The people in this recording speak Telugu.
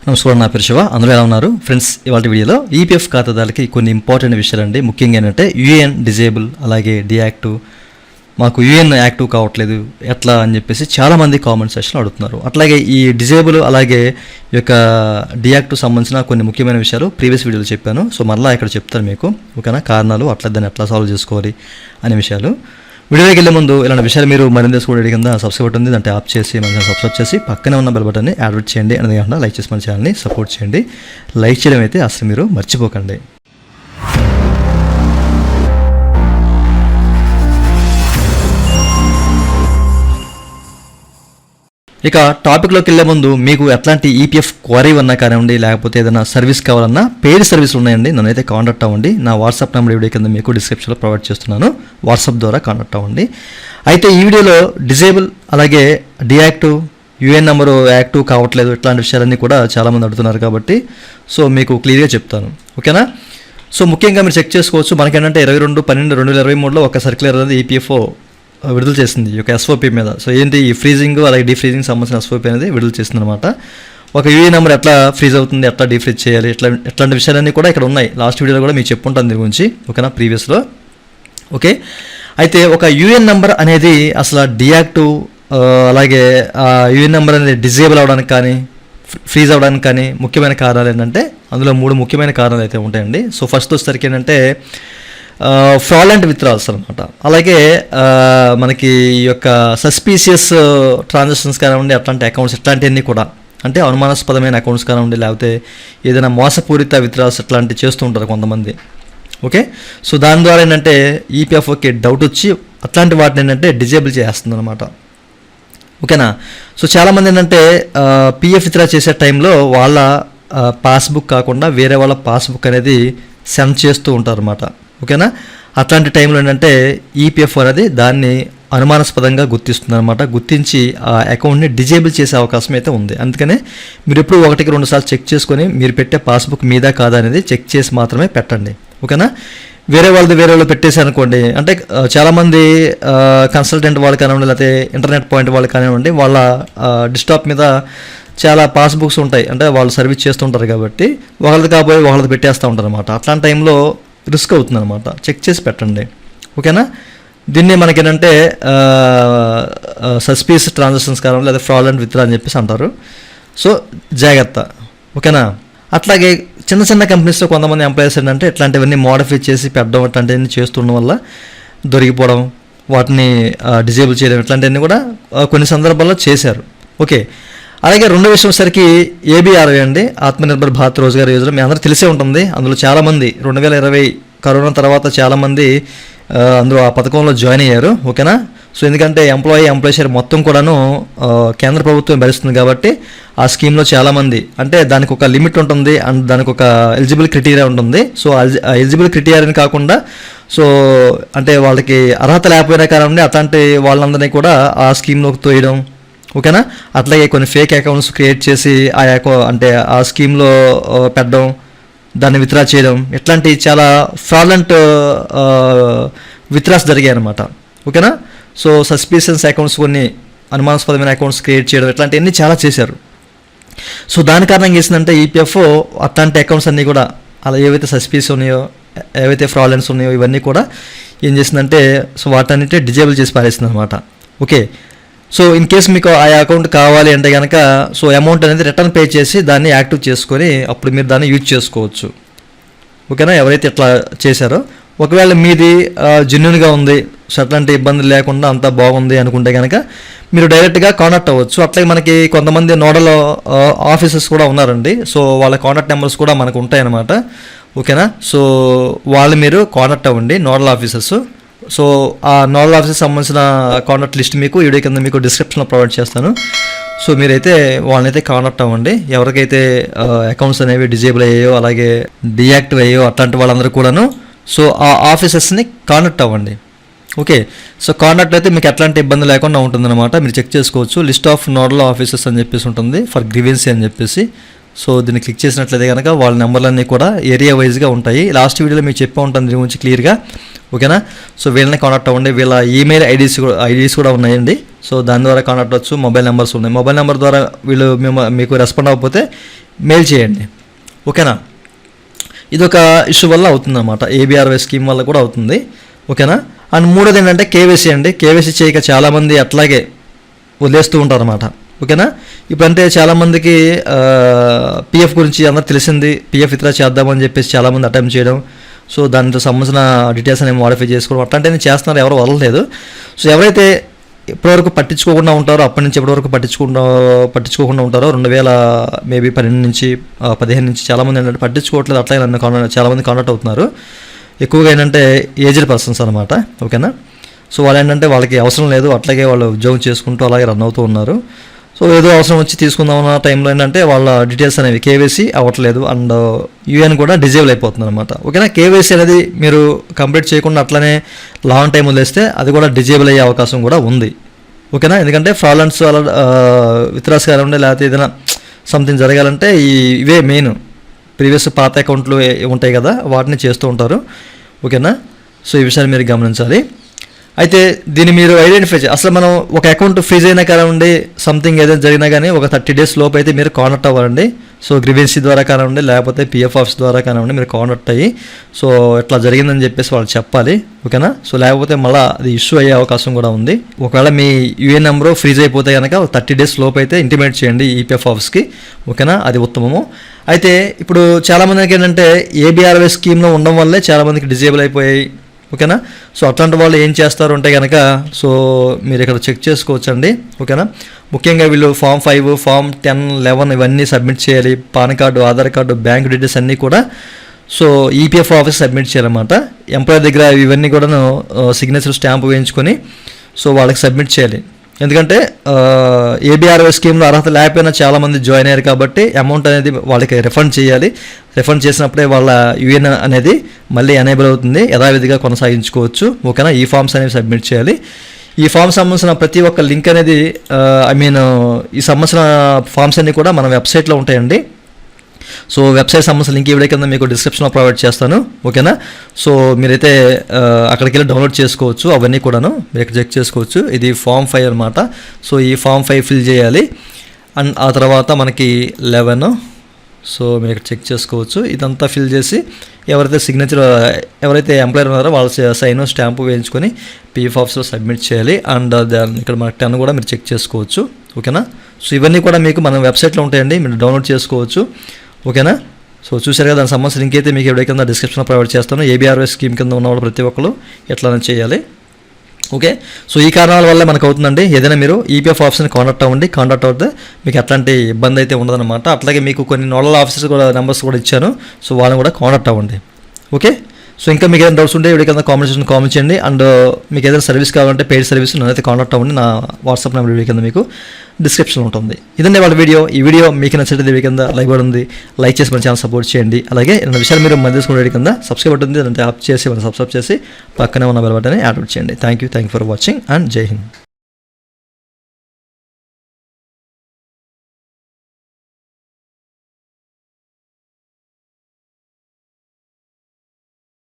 నమస్కారం, నా పేరు శివ. అందరూ ఎలా ఉన్నారు ఫ్రెండ్స్? ఇవాళ వీడియోలో ఈపీఎఫ్ ఖాతాదారులకి కొన్ని ఇంపార్టెంట్ విషయాలు అండి. ముఖ్యంగా ఏంటంటే యూఏఎన్ డిజేబుల్, అలాగే డియాక్టివ్. మాకు యూఏఎన్ యాక్టివ్ కావట్లేదు ఎట్లా అని చెప్పేసి చాలామంది కామెంట్ సెక్షన్లో అడుగుతున్నారు. అట్లాగే ఈ డిజేబుల్ అలాగే ఈ యొక్క డియాక్టివ్ సంబంధించిన కొన్ని ముఖ్యమైన విషయాలు ప్రీవియస్ వీడియోలో చెప్పాను. సో మళ్ళీ ఇక్కడ చెప్తాను మీకు, ఓకేనా? కారణాలు, అట్లా దాన్ని ఎట్లా సాల్వ్ చేసుకోవాలి అనే విషయాలు. వీడియోకి వెళ్ళే ముందు ఇలాంటి విషయాలు మీరు మరింత తెలుసుకోవడం కింద సబ్స్క్రైబ్ బటన్ ఉంది, దాంట్లో ఆప్ చేసి మన సబ్స్క్రైబ్ చేసి పక్కనే ఉన్న బెల్ బటన్ని యాడ్ చేయండి. అనేది కాకుండా లైక్ చేసి మన ఛానల్ని సపోర్ట్ చేయండి. లైక్ చేయడం అయితే అసలు మీరు మర్చిపోకండి. ఇక టాపిక్లోకి వెళ్ళే ముందు మీకు ఎట్లాంటి ఈపీఎఫ్ క్వరీ ఉన్నా కానివ్వండి, లేకపోతే ఏదైనా సర్వీస్ కావాలన్నా పెయిడ్ సర్వీసులు ఉన్నాయండి, నన్నైతే కాంటాక్ట్ అవ్వండి. నా వాట్సాప్ నెంబర్ వీడియో కింద మీకు డిస్క్రిప్షన్లో ప్రొవైడ్ చేస్తున్నాను. వాట్సాప్ ద్వారా కాంటాక్ట్ అవ్వండి. అయితే ఈ వీడియోలో డిజేబుల్ అలాగే డియాక్టివ్, యూఏఎన్ నెంబరు యాక్టివ్ కావట్లేదు, ఇట్లాంటి విషయాలన్నీ కూడా చాలామంది అడుగుతున్నారు కాబట్టి సో మీకు క్లియర్గా చెప్తాను, ఓకేనా? సో ముఖ్యంగా మీరు చెక్ చేసుకోవచ్చు. మనకేంటంటే 22/12/2023లో ఒక సర్క్యులర్ అనేది ఈపీఎఫ్ఓ విడుదల చేసింది ఈ యొక్క ఎస్ఓపి మీద. సో ఏంటి ఈ ఫ్రీజింగ్ అలాగే డీఫ్రీజింగ్ సంబంధించిన ఎస్ఓపి అనేది విడుదల చేసింది అనమాట. ఒక యూఏ నెంబర్ ఎట్లా ఫ్రీజ్ అవుతుంది, ఎట్లా డీఫ్రీజ్ చేయాలి, ఇట్లాంటి విషయాలన్నీ కూడా ఇక్కడ ఉన్నాయి. లాస్ట్ వీడియోలో కూడా మీకు చెప్పుంటాను దీని గురించి, ఓకేనా? ప్రీవియస్లో, ఓకే. అయితే ఒక యూఏఎన్ నెంబర్ అనేది అసలు డియాక్టివ్ అలాగే యూఏఎన్ నెంబర్ అనేది డిజేబుల్ అవ్వడానికి కానీ ఫ్రీజ్ అవ్వడానికి కానీ ముఖ్యమైన కారణాలు ఏంటంటే అందులో 3 ముఖ్యమైన కారణాలు అయితే ఉంటాయండి. సో ఫస్ట్ వచ్చేసరికి ఏంటంటే ఫ్రాడ్లెంట్ విత్డ్రాల్స్ అనమాట. అలాగే మనకి ఈ యొక్క సస్పీషియస్ ట్రాన్సాక్షన్స్ కానివ్వండి, అట్లాంటి అకౌంట్స్ ఇట్లాంటివన్నీ కూడా అంటే అనుమానాస్పదమైన అకౌంట్స్ కానివ్వండి, లేకపోతే ఏదైనా మోసపూరిత విత్డ్రాల్స్ ఇట్లాంటివి చేస్తూ ఉంటారు కొంతమంది, ఓకే. సో దాని ద్వారా ఏంటంటే ఈపీఎఫ్ఓకి డౌట్ వచ్చి అట్లాంటి వాటిని ఏంటంటే డిజేబుల్ చేస్తుంది అనమాట, ఓకేనా? సో చాలామంది ఏంటంటే పిఎఫ్ విత్డ్రా చేసే టైంలో వాళ్ళ పాస్బుక్ కాకుండా వేరే వాళ్ళ పాస్బుక్ అనేది సెండ్ చేస్తూ ఉంటారు అనమాట, ఓకేనా? అట్లాంటి టైంలో ఏంటంటే ఈపీఎఫ్ అనేది దాన్ని అనుమానాస్పదంగా గుర్తిస్తుంది అనమాట. గుర్తించి ఆ అకౌంట్ని డిజేబుల్ చేసే అవకాశం అయితే ఉంది. అందుకనే మీరు ఎప్పుడు 1-2 సార్లు చెక్ చేసుకొని మీరు పెట్టే పాస్బుక్ మీద కాదా అనేది చెక్ చేసి మాత్రమే పెట్టండి, ఓకేనా? వేరే వాళ్ళు పెట్టేసి అనుకోండి, అంటే చాలామంది కన్సల్టెంట్ వాళ్ళు కానివ్వండి, లేకపోతే ఇంటర్నెట్ పాయింట్ వాళ్ళు కానివ్వండి, వాళ్ళ డెస్క్టాప్ మీద చాలా పాస్బుక్స్ ఉంటాయి. అంటే వాళ్ళు సర్వీస్ చేస్తుంటారు కాబట్టి వాళ్ళది కాబోయే వాళ్ళది పెట్టేస్తూ ఉంటారు అనమాట. అట్లాంటి టైంలో రిస్క్ అవుతుంది అనమాట. చెక్ చేసి పెట్టండి, ఓకేనా? దీన్ని మనకేంటంటే సస్పీషియస్ ట్రాన్సాక్షన్స్ కావాలి లేదా ఫ్రాడ్లెంట్ విత్డ్రా అని చెప్పేసి అంటారు. సో జాగ్రత్త, ఓకేనా? అట్లాగే చిన్న కంపెనీస్లో కొంతమంది ఎంప్లాయీస్ ఏంటంటే ఇట్లాంటివన్నీ మోడిఫై చేసి పెట్టడం ఇట్లాంటివన్నీ చేస్తుండడం వల్ల దొరికిపోవడం, వాటిని డిజేబుల్ చేయడం ఇట్లాంటివన్నీ కూడా కొన్ని సందర్భాల్లో చేశారు, ఓకే. అలాగే రెండో విషయం వచ్చేసరికి ఏబీఆర్వై అండి, ఆత్మనిర్భర్ భారత్ రోజ్గార్ యోజన. మీ అందరూ తెలిసే ఉంటుంది. అందులో చాలామంది 2020 కరోనా తర్వాత చాలామంది అందులో ఆ పథకంలో జాయిన్ అయ్యారు, ఓకేనా? సో ఎందుకంటే ఎంప్లాయీ షేర్ మొత్తం కూడాను కేంద్ర ప్రభుత్వం భరిస్తుంది కాబట్టి ఆ స్కీమ్లో చాలామంది, అంటే దానికి ఒక లిమిట్ ఉంటుంది అండ్ దానికి ఒక ఎలిజిబుల్ క్రైటీరియా ఉంటుంది. సో ఎలిజిబుల్ క్రైటీరియాని కాకుండా సో అంటే వాళ్ళకి అర్హత లేకపోయినా కానివ్వండి అట్లాంటి వాళ్ళందరినీ కూడా ఆ స్కీమ్లోకి తోయడం, ఓకేనా? అట్లాగే కొన్ని ఫేక్ అకౌంట్స్ క్రియేట్ చేసి అంటే ఆ స్కీమ్లో పెట్టడం, దాన్ని విత్డ్రా చేయడం, ఇట్లాంటి చాలా ఫ్రాడ్లెంట్ విత్డ్రాస్ జరిగాయి అనమాట, ఓకేనా? సో సస్పీషియస్ అకౌంట్స్, కొన్ని అనుమానాస్పదమైన అకౌంట్స్ క్రియేట్ చేయడం ఇట్లాంటివన్నీ చాలా చేశారు. సో దాని కారణంగా చేసిందంటే ఈపీఎఫ్ఓ అట్లాంటి అకౌంట్స్ అన్నీ కూడా అలా ఏవైతే సస్పీషియస్ ఉన్నాయో, ఏవైతే ఫ్రాడ్లెంట్స్ ఉన్నాయో ఇవన్నీ కూడా ఏం చేసిందంటే సో వాటన్నిటి డిజేబుల్ చేసి పారేసింది అనమాట, ఓకే. సో ఇన్ కేసు మీకు ఆ అకౌంట్ కావాలి అంటే కనుక సో అమౌంట్ అనేది రిటర్న్ పే చేసి దాన్ని యాక్టివ్ చేసుకొని అప్పుడు మీరు దాన్ని యూజ్ చేసుకోవచ్చు, ఓకేనా? ఎవరైతే ఇట్లా చేశారో ఒకవేళ మీది జెన్యూన్గా ఉంది, సో అట్లాంటి ఇబ్బంది లేకుండా అంతా బాగుంది అనుకుంటే కనుక మీరు డైరెక్ట్గా కాంటాక్ట్ అవ్వచ్చు. అట్లాగే మనకి కొంతమంది నోడల్ ఆఫీసర్స్ కూడా ఉన్నారండి. సో వాళ్ళ కాంటాక్ట్ నెంబర్స్ కూడా మనకు ఉంటాయన్నమాట, ఓకేనా? సో వాళ్ళు మీరు కాంటాక్ట్ అవ్వండి, నోడల్ ఆఫీసర్స్. సో ఆ నోడల్ ఆఫీసర్కి సంబంధించిన కాంటాక్ట్ లిస్ట్ మీకు వీడియో కింద మీకు డిస్క్రిప్షన్లో ప్రొవైడ్ చేస్తాను. సో మీరైతే వాళ్ళనైతే కాంటాక్ట్ అవ్వండి. ఎవరికైతే అకౌంట్స్ అనేవి డిజేబుల్ అయ్యాయో అలాగే డియాక్టివ్ అయ్యాయో అట్లాంటి వాళ్ళందరూ కూడాను సో ఆ ఆఫీసర్స్ని కాంటాక్ట్ అవ్వండి, ఓకే. సో కాంటాక్ట్ అయితే మీకు ఎట్లాంటి ఇబ్బంది లేకుండా ఉంటుందన్నమాట. మీరు చెక్ చేసుకోవచ్చు. లిస్ట్ ఆఫ్ నోడల్ ఆఫీసర్స్ అని చెప్పేసి ఉంటుంది ఫర్ గ్రీవెన్సీ అని చెప్పేసి. సో దీన్ని క్లిక్ చేసినట్లయితే కనుక వాళ్ళ నెంబర్లన్నీ కూడా ఏరియా వైజ్గా ఉంటాయి. లాస్ట్ వీడియోలో మీకు చెప్పి ఉంటుంది దీని గురించి క్లియర్గా, ఓకేనా? సో వీళ్ళని కాంటాక్ట్ అవ్వండి. వీళ్ళ ఈమెయిల్ ఐడీస్ కూడా ఉన్నాయండి, సో దాని ద్వారా కాంటాక్ట్ అవ్వచ్చు. మొబైల్ నెంబర్స్ ఉన్నాయి. మొబైల్ నెంబర్ ద్వారా వీళ్ళు మీకు రెస్పాండ్ అవ్వకపోతే మెయిల్ చేయండి. ఓకేనా, ఇది ఒక ఇష్యూ వల్ల అవుతుందన్నమాట. ఏబిఆర్వై స్కీమ్ వల్ల కూడా అవుతుంది. ఓకేనా. అండ్ మూడోది ఏంటంటే కేవైసీ అండి. కేవైసీ చేయక చాలామంది అట్లాగే వదిలేస్తూ ఉంటారు అన్నమాట. ఓకేనా. ఇప్పుడంటే చాలామందికి పిఎఫ్ గురించి అందరూ తెలిసింది. పిఎఫ్ విత్డ్రా చేద్దామని చెప్పేసి చాలామంది అటెంప్ట్ చేయడం, సో దానితో సంబంధించిన డీటెయిల్స్ అనేవి మోడిఫై చేసుకోవడం అట్లాంటివి చేస్తున్నారు. ఎవరు వదలలేదు. సో ఎవరైతే ఇప్పటివరకు పట్టించుకోకుండా ఉంటారో, అప్పటి నుంచి ఇప్పటివరకు పట్టించుకోకుండా ఉంటారో, 2012 నుంచి 15 నుంచి చాలామంది ఏంటంటే పట్టించుకోవట్లేదు. అట్లాగే నన్ను చాలామంది కాంటాక్ట్ అవుతున్నారు. ఎక్కువగా ఏంటంటే ఏజ్డ్ పర్సన్స్ అనమాట. ఓకేనా. సో వాళ్ళు ఏంటంటే వాళ్ళకి అవసరం లేదు, అట్లాగే వాళ్ళు ఉద్యోగం చేసుకుంటూ అలాగే రన్ అవుతూ ఉన్నారు. సో ఏదో అవసరం వచ్చి తీసుకుందామన్న టైంలో ఏంటంటే వాళ్ళ డీటెయిల్స్ అనేవి కేవైసీ అవ్వట్లేదు అండ్ యూఎన్ కూడా డిజేబుల్ అయిపోతుంది అనమాట. ఓకేనా. కేవైసీ అనేది మీరు కంప్లీట్ చేయకుండా అట్లనే లాంగ్ టైం వదిలేస్తే అది కూడా డిజేబుల్ అయ్యే అవకాశం కూడా ఉంది. ఓకేనా. ఎందుకంటే ఫ్రాడ్లెన్స్ అలా విత్డ్రాస్ కానివ్వండి, లేకపోతే ఏదైనా సంథింగ్ జరగాలంటే ఇవే మెయిన్. ప్రీవియస్ పాత అకౌంట్లు ఉంటాయి కదా, వాటిని చేస్తూ ఉంటారు. ఓకేనా. సో ఈ విషయాన్ని మీరు గమనించాలి. అయితే దీన్ని మీరు ఐడెంటిఫై అసలు మనం ఒక అకౌంట్ ఫ్రీజ్ అయినా కానివ్వండి, సంథింగ్ ఏదైనా జరిగినా కానీ ఒక 30 days లోపు అయితే మీరు కాంటాక్ట్ అవ్వాలండి. సో గ్రీవెన్సీ ద్వారా కానివ్వండి, లేకపోతే పిఎఫ్ ఆఫీస్ ద్వారా కానివ్వండి, మీరు కాంటాక్ట్ అయ్యి సో ఇట్లా జరిగిందని చెప్పేసి వాళ్ళు చెప్పాలి. ఓకేనా. సో లేకపోతే మళ్ళీ అది ఇష్యూ అయ్యే అవకాశం కూడా ఉంది. ఒకవేళ మీ యూఏఎన్ నెంబరు ఫ్రీజ్ అయిపోతే కనుక 30 days లోపు అయితే ఇంటిమేట్ చేయండి ఈపీఎఫ్ ఆఫీస్కి. ఓకేనా. అది ఉత్తమము. అయితే ఇప్పుడు చాలామందికి ఏంటంటే ఏబిఆర్వై స్కీమ్లో ఉండడం వల్లే చాలామందికి డిజేబుల్ అయిపోయాయి. ఓకేనా. సో అట్లాంటి వాళ్ళు ఏం చేస్తారు అంటే కనుక సో మీరు ఇక్కడ చెక్ చేసుకోవచ్చండి. ఓకేనా. ముఖ్యంగా వీళ్ళు ఫామ్ 5, ఫామ్ 10, 11 ఇవన్నీ సబ్మిట్ చేయాలి. Pan card, Aadhaar card, bank details అన్నీ కూడా సో ఈపీఎఫ్ ఆఫీస్ సబ్మిట్ చేయాలన్నమాట. ఎంప్లాయర్ దగ్గర ఇవన్నీ కూడాను సిగ్నేచర్ స్టాంప్ వేయించుకొని సో వాళ్ళకి సబ్మిట్ చేయాలి. ఎందుకంటే ఏబిఆర్వై స్కీమ్లో అర్హత లేకపోయినా చాలామంది జాయిన్ అయ్యారు కాబట్టి అమౌంట్ అనేది వాళ్ళకి రిఫండ్ చేయాలి. రిఫండ్ చేసినప్పుడే వాళ్ళ యూఎన్ అనేది మళ్ళీ ఎనేబుల్ అవుతుంది, యథావిధిగా కొనసాగించుకోవచ్చు. ఓకేనా. ఈ ఫామ్స్ అనేవి సబ్మిట్ చేయాలి. ఈ ఫామ్స్ సంబంధించిన ప్రతి ఒక్క లింక్ అనేది ఈ సంబంధించిన ఫామ్స్ అన్నీ కూడా మన వెబ్సైట్లో ఉంటాయండి. సో వెబ్సైట్ సంబంధించిన లింక్ ఇవిడే కింద మీకు డిస్క్రిప్షన్లో ప్రొవైడ్ చేస్తాను. ఓకేనా. సో మీరైతే అక్కడికి వెళ్ళి డౌన్లోడ్ చేసుకోవచ్చు. అవన్నీ కూడాను మీరు చెక్ చేసుకోవచ్చు. ఇది ఫామ్ 5 అనమాట. సో ఈ ఫామ్ 5 ఫిల్ చేయాలి. అండ్ ఆ తర్వాత మనకి 11 సో మీరు ఇక్కడ చెక్ చేసుకోవచ్చు. ఇదంతా ఫిల్ చేసి ఎవరైతే ఎంప్లాయర్ ఉన్నారో వాళ్ళ సైన్ స్టాంపు వేయించుకొని పిఎఫ్ ఆఫీస్లో సబ్మిట్ చేయాలి. అండ్ ఇక్కడ మనకి 10 కూడా మీరు చెక్ చేసుకోవచ్చు. ఓకేనా. సో ఇవన్నీ కూడా మీకు మన వెబ్సైట్లో ఉంటాయండి, మీరు డౌన్లోడ్ చేసుకోవచ్చు. ఓకేనా. సో చూసారు కదా, దాని సంబంధించిన లింక్ అయితే మీకు ఎవరి కింద డిస్క్రిప్షన్లో ప్రొవైడ్ చేస్తాను. ఏబిఆర్వై స్కీమ్ కింద ఉన్న వాళ్ళు ప్రతి ఒక్కరు ఎట్లా చేయాలి. ఓకే. సో ఈ కారణాల వల్ల మనకు అవుతుందండి. ఏదైనా మీరు ఈపీఎఫ్ ఆఫీస్ని కాంటాక్ట్ అవ్వండి. కాంటాక్ట్ అవుతే మీకు ఎట్లాంటి ఇబ్బంది అయితే ఉండదన్నమాట. అట్లాగే మీకు కొన్ని నోడల్ ఆఫీసర్స్ కూడా నెంబర్స్ కూడా ఇచ్చాను. సో వాళ్ళని కూడా కాంటాక్ట్ అవ్వండి. ఓకే. సో ఇంకా మీకు ఏదైనా డౌట్స్ ఉంటే వీడియో కింద కామెంట్ చేయండి. అండ్ మీకు ఏదైనా సర్వీస్ కావాలంటే పెయిడ్ సర్వీస్ నన్నైతే కాంటాక్ట్ అవ్వండి. నా వాట్సాప్ నెంబర్ వీడియో కింద మీకు డిస్క్రిప్షన్లో ఉంటుంది. ఇదండి వాళ్ళ వీడియో. ఈ వీడియో మీకు నచ్చితే వీడియో కింద లైక్ బటన్ ఉంది, లైక్ చేసి మన ఛానల్ సపోర్ట్ చేయండి. అలాగే ఏదైనా విషయాలు మీరు మధ్య తీసుకునే వీడియో కింద సబ్స్క్రైబ్ బటన్ ఉంది, దాన్ని ట్యాప్ చేసి మనం సబ్స్క్రైబ్ చేసి పక్కనే ఉన్న బెల్ బటన్ని యాక్టివేట్ చేయండి. Thank you for watching and జై హింద్.